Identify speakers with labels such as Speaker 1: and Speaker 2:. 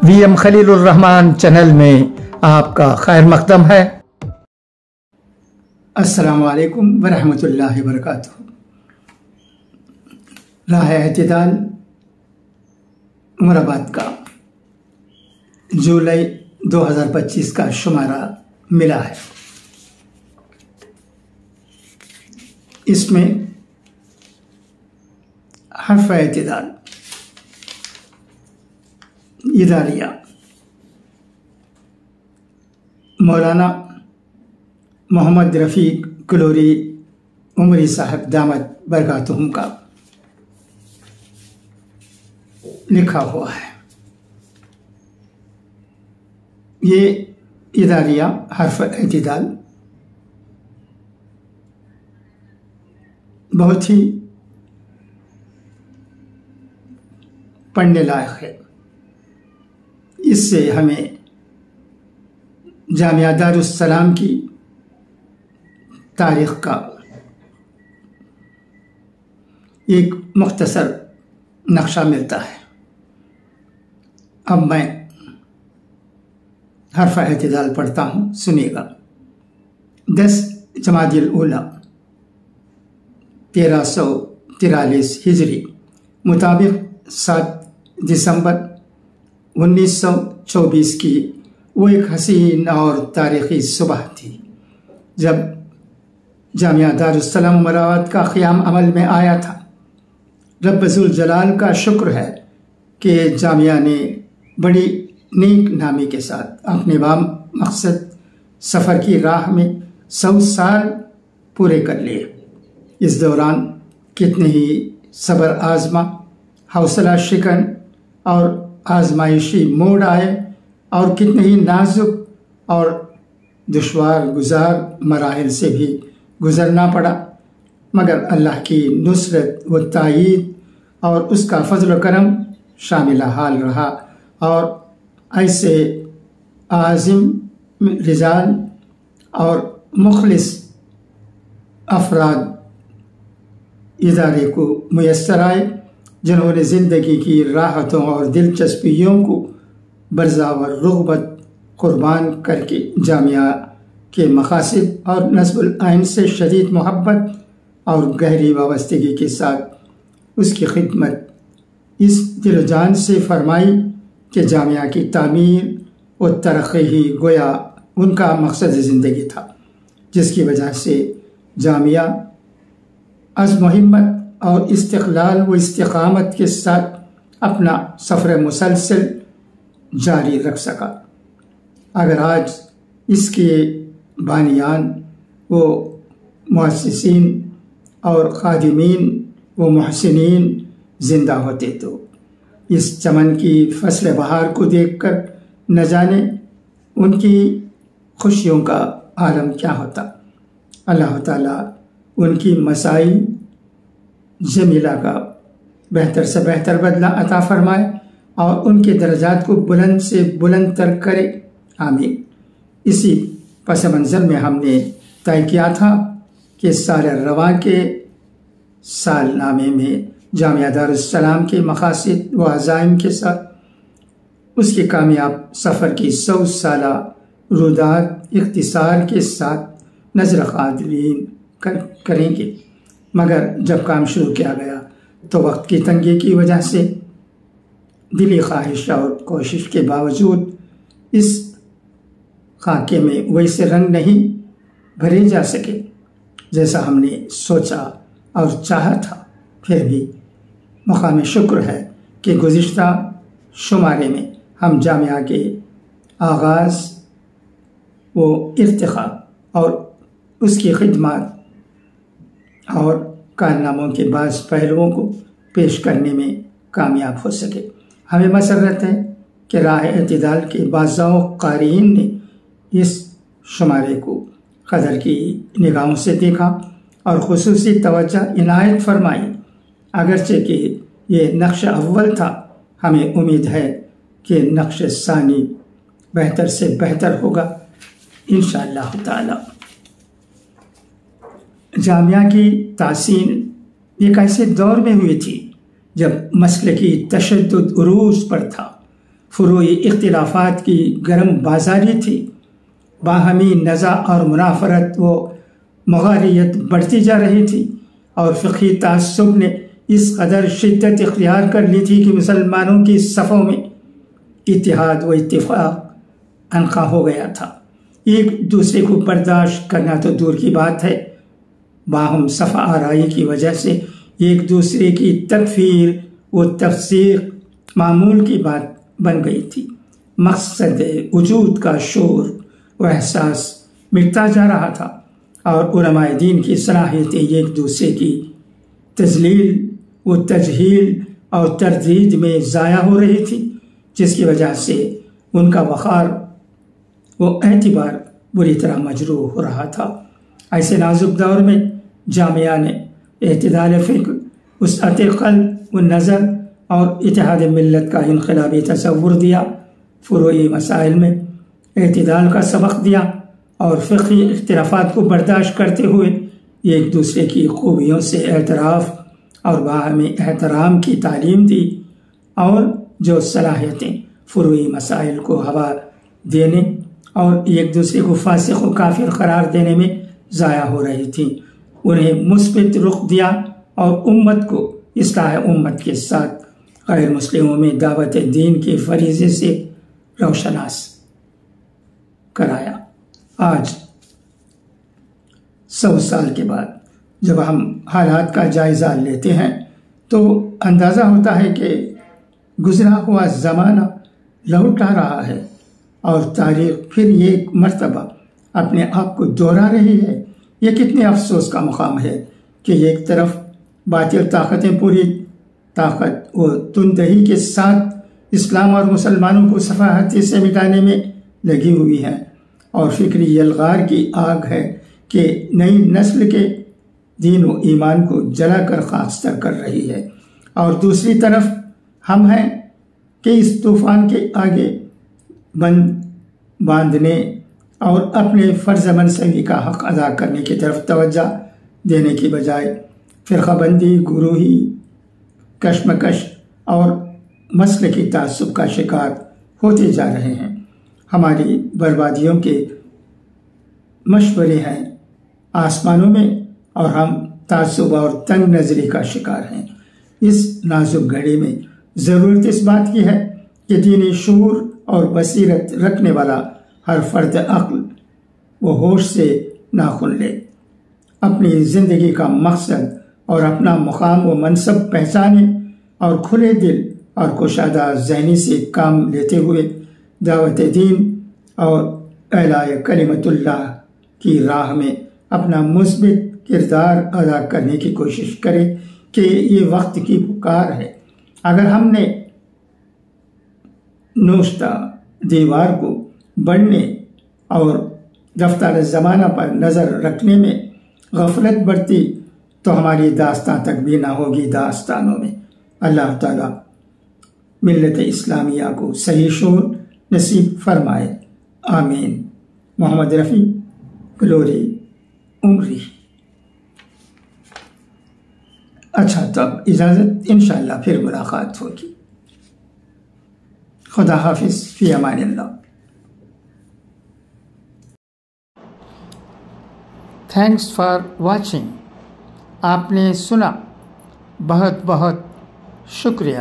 Speaker 1: VM خلیل الرحمان channel میں آپ کا خیر مقدم ہے۔
Speaker 2: السلام علیکم ورحمۃ اللہ وبرکاتہ۔ راہ اعتدال عمر آباد کا جولائی 2025 کا شمارہ ملا ہے۔ اس میں حرف اعتدال اداریہ مولانا محمد رفیق کلوری عمری صاحب دامت برکاتہم کا لکھا ہوا ہے۔ یہ اداریہ حرف اعتدال بہت ہی پڑھنے لائق ہے۔ اس سے ہمیں جامعہ دارالسلام کی تاریخ کا ایک مختصر نقشہ ملتا ہے۔ اب میں حرف اعتدال پڑھتا ہوں، سنیے گا۔ 10 جمادی الاولیٰ 1343 ہجری مطابق 7 دسمبر 1924 کی وہ ایک حسین اور تاریخی صبح تھی جب جامعہ دارالسلام عمر آباد کا قیام عمل میں آیا تھا۔ رب ذوالجلال کا شکر ہے کہ جامعہ نے بڑی نیک نامی کے ساتھ اپنے مقصد سفر کی راہ میں 100 سال پورے کر لیے۔ اس دوران کتنے ہی صبر آزما، حوصلہ شکن اور آزمائشی موڑ آئے اور کتنے ہی نازک اور دشوار گزار مراحل سے بھی گزرنا پڑا، مگر اللہ کی نصرت و تائید اور اس کا فضل و کرم شامل حال رہا، اور ایسے عازم رجال اور مخلص افراد ادارے کو میسر آئے جنہوں نے زندگی کی راحتوں اور دلچسپیوں کو برزاور رغبت قربان کر کے جامعہ کے مقاصد اور نصب العین سے شدید محبت اور گہری وابستگی کے ساتھ اس کی خدمت اس دل و جان سے فرمائی کہ جامعہ کی تعمیر و ترقی ہی گویا ان کا مقصد زندگی تھا، جس کی وجہ سے جامعہ عزم و ہمت اور استقلال و استقامت کے ساتھ اپنا سفر مسلسل جاری رکھ سکا۔ اگر آج اس کے بانیان و مؤسسین اور خادمین و محسنین زندہ ہوتے تو اس چمن کی فصل بہار کو دیکھ کر نہ جانے ان کی خوشیوں کا عالم کیا ہوتا۔ اللہ تعالیٰ ان کی مساعی جمیلہ کا بہتر سے بہتر بدلہ عطا فرمائے اور ان کے درجات کو بلند سے بلند تر کرے، آمین۔ اسی پس منظر میں ہم نے طے کیا تھا کہ سال رواں کے سال نامے میں جامعہ دارالسلام کے مقاصد و عزائم کے ساتھ اس کے کامیاب سفر کی 100 سالہ رودات اختصار کے ساتھ نظر قادرین کریں گے، مگر جب کام شروع کیا گیا تو وقت کی تنگی کی وجہ سے دلی خواہش اور کوشش کے باوجود اس خاکے میں ویسے رنگ نہیں بھرے جا سکے جیسا ہم نے سوچا اور چاہا تھا۔ پھر بھی مقام شکر ہے کہ گزشتہ شمارے میں ہم جامعہ کے آغاز و ارتقاء اور اس کی خدمات اور کارناموں کے بعض پہلوؤں کو پیش کرنے میں کامیاب ہو سکے۔ ہمیں مسرت ہے کہ راہ اعتدال کے بعض قارئین نے اس شمارے کو قدر کی نگاہوں سے دیکھا اور خصوصی توجہ عنایت فرمائی۔ اگرچہ کہ یہ نقش اول تھا، ہمیں امید ہے کہ نقش ثانی بہتر سے بہتر ہوگا انشاءاللہ تعالی۔ جامعہ کی تاسیس ایک ایسے دور میں ہوئی تھی جب مسلکی تشدد عروج پر تھا، فروعی اختلافات کی گرم بازاری تھی، باہمی نزاع اور منافرت و مغاریت بڑھتی جا رہی تھی، اور فقہی تعصب نے اس قدر شدت اختیار کر لی تھی کہ مسلمانوں کی صفوں میں اتحاد و اتفاق عنقا ہو گیا تھا۔ ایک دوسرے کو برداشت کرنا تو دور کی بات ہے، باہم صف آرائی کی وجہ سے ایک دوسرے کی تکفیر و تفسیق معمول کی بات بن گئی تھی۔ مقصد وجود کا شعور و احساس مٹتا جا رہا تھا، اور علماء دین کی صلاحیتیں ایک دوسرے کی تذلیل و تجہیل اور تردید میں ضائع ہو رہی تھی، جس کی وجہ سے ان کا وقار و اعتبار بری طرح مجروح ہو رہا تھا۔ ایسے نازک دور میں جامعہ نے اعتدال فکر، وسعت قلب و نظر اور اتحاد ملت کا انقلابی تصور دیا، فروعی مسائل میں اعتدال کا سبق دیا، اور فقہی اختلافات کو برداشت کرتے ہوئے ایک دوسرے کی خوبیوں سے اعتراف اور باہمی احترام کی تعلیم دی، اور جو صلاحیتیں فروعی مسائل کو ہوا دینے اور ایک دوسرے کو فاسق و کافر قرار دینے میں ضائع ہو رہی تھیں، انہیں مثبت رخ دیا، اور امت کو اصلاح امت کے ساتھ غیر مسلموں میں دعوت دین کے فریضے سے روشناس کرایا۔ آج 100 سال کے بعد جب ہم حالات کا جائزہ لیتے ہیں تو اندازہ ہوتا ہے کہ گزرا ہوا زمانہ لوٹ آ رہا ہے، اور تاریخ پھر ایک مرتبہ اپنے آپ کو دوہرا رہی ہے۔ یہ کتنے افسوس کا مقام ہے کہ ایک طرف باطل طاقتیں پوری طاقت و تندہی کے ساتھ اسلام اور مسلمانوں کو صفحاتی سے مٹانے میں لگی ہوئی ہیں، اور فکری یلغار کی آگ ہے کہ نئی نسل کے دین و ایمان کو جلا کر خاکستر کر رہی ہے، اور دوسری طرف ہم ہیں کہ اس طوفان کے آگے باندھنے اور اپنے فرض منصبی کا حق ادا کرنے کی طرف توجہ دینے کی بجائے فرقہ بندی، گروہی کشمکش اور مسلکی تعصب کا شکار ہوتے جا رہے ہیں۔ ہماری بربادیوں کے مشورے ہیں آسمانوں میں، اور ہم تعصب اور تنگ نظری کا شکار ہیں۔ اس نازک گھڑی میں ضرورت اس بات کی ہے کہ دینی شعور اور بصیرت رکھنے والا ہر فرد عقل و ہوش سے ناخن لے، اپنی زندگی کا مقصد اور اپنا مقام و منصب پہچانے، اور کھلے دل اور کشادہ ذہنی سے کام لیتے ہوئے دعوت دین اور اعلاء کلمت اللہ کی راہ میں اپنا مثبت کردار ادا کرنے کی کوشش کرے کہ یہ وقت کی پکار ہے۔ اگر ہم نے نوشتہ دیوار کو بڑھنے اور رفتار زمانہ پر نظر رکھنے میں غفلت برتی تو ہماری داستان تک بھی نہ ہوگی داستانوں میں۔ اللہ تعالیٰ ملت اسلامیہ کو صحیح شعور نصیب فرمائے، آمین۔ محمد رفیع، گلوری عمری۔ اچھا، تب اجازت، انشاءاللہ پھر ملاقات ہوگی۔ خدا حافظ، فی Aman Ullah.
Speaker 1: Thanks for watching. آپ نے سنا، بہت بہت شکریہ۔